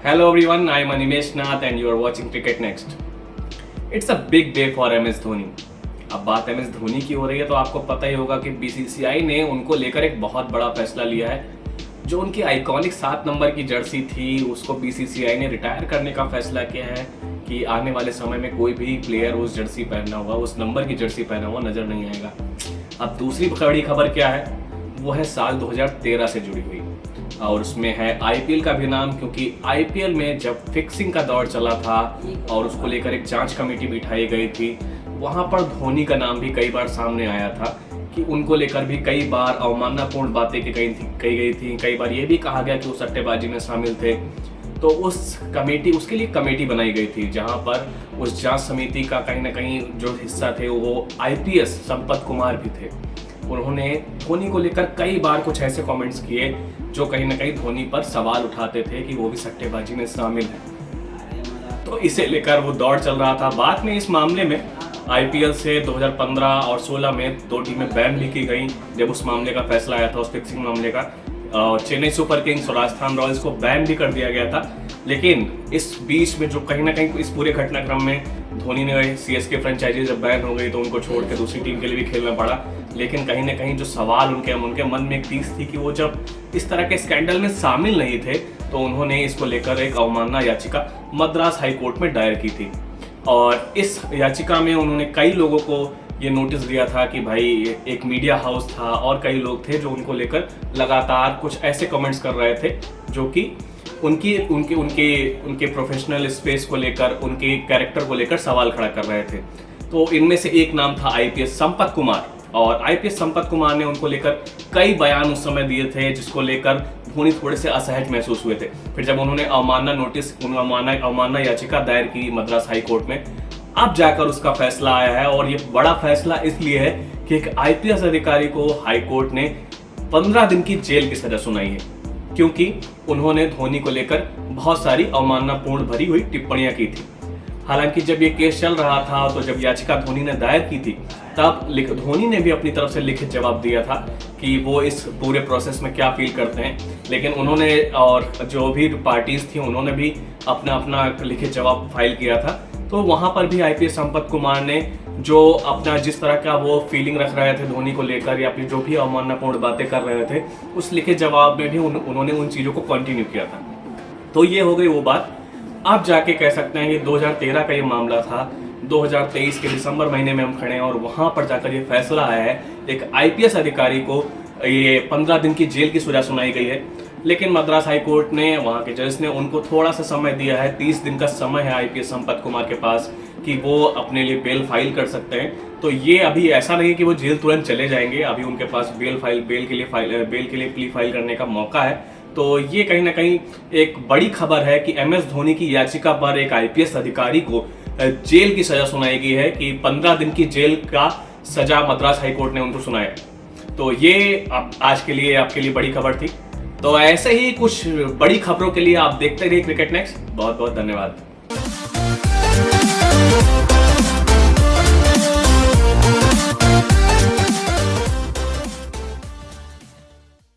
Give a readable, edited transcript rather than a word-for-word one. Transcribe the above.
Hello everyone, I am Animesh Nath and you are watching Cricket Next. It's a big day for MS Dhoni. अब बात MS Dhoni की हो रही है तो आपको पता ही होगा कि बीसीसीआई ने उनको लेकर एक बहुत बड़ा फैसला लिया है. जो उनकी आइकॉनिक 7 नंबर की जर्सी थी उसको बीसीसीआई ने रिटायर करने का फैसला किया है कि आने वाले समय में कोई भी प्लेयर उस जर्सी पहना हुआ, उस नंबर की जर्सी पहना हुआ नजर नहीं आएगा. अब दूसरी बड़ी खबर क्या है, वो है साल 2013 से जुड़ी हुई और उसमें है आईपीएल का भी नाम, क्योंकि आईपीएल में जब फिक्सिंग का दौर चला था और उसको लेकर एक जांच कमेटी बिठाई गई थी, वहां पर धोनी का नाम भी कई बार सामने आया था कि उनको लेकर भी कई बार अवमाननापूर्ण बातें कही गई थी. कई बार ये भी कहा गया कि वो सट्टेबाजी में शामिल थे. तो उसके लिए कमेटी बनाई गई थी जहां पर उस जांच समिति का कहीं ना कहीं जो हिस्सा थे वो आईपीएस संपत कुमार भी थे. उन्होंने धोनी को लेकर कई बार कुछ ऐसे कमेंट्स किए जो कहीं ना कहीं धोनी पर सवाल उठाते थे कि वो भी सट्टेबाजी में शामिल है. तो इसे लेकर वो दौड़ चल रहा था. बाद में इस मामले में आईपीएल से 2015 और 16 में 2 टीमें बैन भी की गई. जब उस मामले का फैसला आया था, उस फिक्सिंग मामले का, चेन्नई सुपर किंग्स और राजस्थान रॉयल्स को बैन भी कर दिया गया था. लेकिन इस बीच में जो कहीं ना कहीं इस पूरे घटनाक्रम में धोनी ने सीएसके फ्रेंचाइजी जब बैन हो गई तो उनको छोड़ के दूसरी टीम के लिए भी खेलना पड़ा. लेकिन कहीं ना कहीं जो सवाल उनके मन में एक चीज थी कि वो जब इस तरह के स्कैंडल में शामिल नहीं थे तो उन्होंने इसको लेकर एक अवमानना याचिका मद्रास हाई कोर्ट में दायर की थी. और इस याचिका में उन्होंने कई लोगों को ये नोटिस दिया था कि भाई एक मीडिया हाउस था और कई लोग थे जो उनको लेकर लगातार कुछ ऐसे कमेंट्स कर रहे थे जो कि उनके प्रोफेशनल स्पेस को लेकर, उनके कैरेक्टर को लेकर सवाल खड़ा कर रहे थे. तो इनमें से एक नाम था आईपीएस संपत कुमार, और आईपीएस संपत कुमार ने उनको लेकर कई बयान उस समय दिए थे जिसको लेकर धोनी थोड़े से असहज महसूस हुए थे. फिर जब उन्होंने अवमानना याचिका दायर की मद्रास हाई कोर्ट में, अब जाकर उसका फैसला आया है. और ये बड़ा फैसला इसलिए है कि एक आईपीएस अधिकारी को हाई कोर्ट ने 15 दिन की जेल की सजा सुनाई है, क्योंकि उन्होंने धोनी को लेकर बहुत सारी अवमाननापूर्ण भरी हुई टिप्पणियां की थी. हालांकि जब ये केस चल रहा था तो जब याचिका धोनी ने दायर की थी तब धोनी ने भी अपनी तरफ से लिखित जवाब दिया था कि वो इस पूरे प्रोसेस में क्या फील करते हैं. लेकिन उन्होंने और जो भी पार्टीज थी उन्होंने भी अपना लिखित जवाब फाइल किया था. तो वहां पर भी आईपीएस संपत कुमार ने जो अपना जिस तरह का वो फीलिंग रख रहे थे धोनी को लेकर या फिर जो भी अवमाननापूर्ण बातें कर रहे थे, उस लिखित जवाब में भी उन्होंने उन चीज़ों को कंटिन्यू किया था. तो ये हो गई वो बात. आप जाके कह सकते हैं कि 2013 का ये मामला था. 2023 के दिसंबर महीने में हम खड़े हैं और वहां पर जाकर ये फैसला आया है. एक आईपीएस अधिकारी को ये 15 दिन की जेल की सजा सुनाई गई है. लेकिन मद्रास हाई कोर्ट ने, वहां के जज ने उनको थोड़ा सा समय दिया है. 30 दिन का समय है आईपीएस संपत कुमार के पास कि वो अपने लिए बेल फाइल कर सकते हैं. तो ये अभी ऐसा नहीं कि वो जेल तुरंत चले जाएंगे. अभी उनके पास बेल के लिए प्ली फाइल करने का मौका है. तो ये कहीं ना कहीं एक बड़ी खबर है कि एमएस धोनी की याचिका पर एक आईपीएस अधिकारी को जेल की सजा सुनाई गई है कि 15 दिन की जेल का सजा मद्रास हाई कोर्ट ने उनको सुनाया. तो ये आज के लिए आपके लिए बड़ी खबर थी. तो ऐसे ही कुछ बड़ी खबरों के लिए आप देखते रहिए क्रिकेट नेक्स्ट. बहुत बहुत धन्यवाद.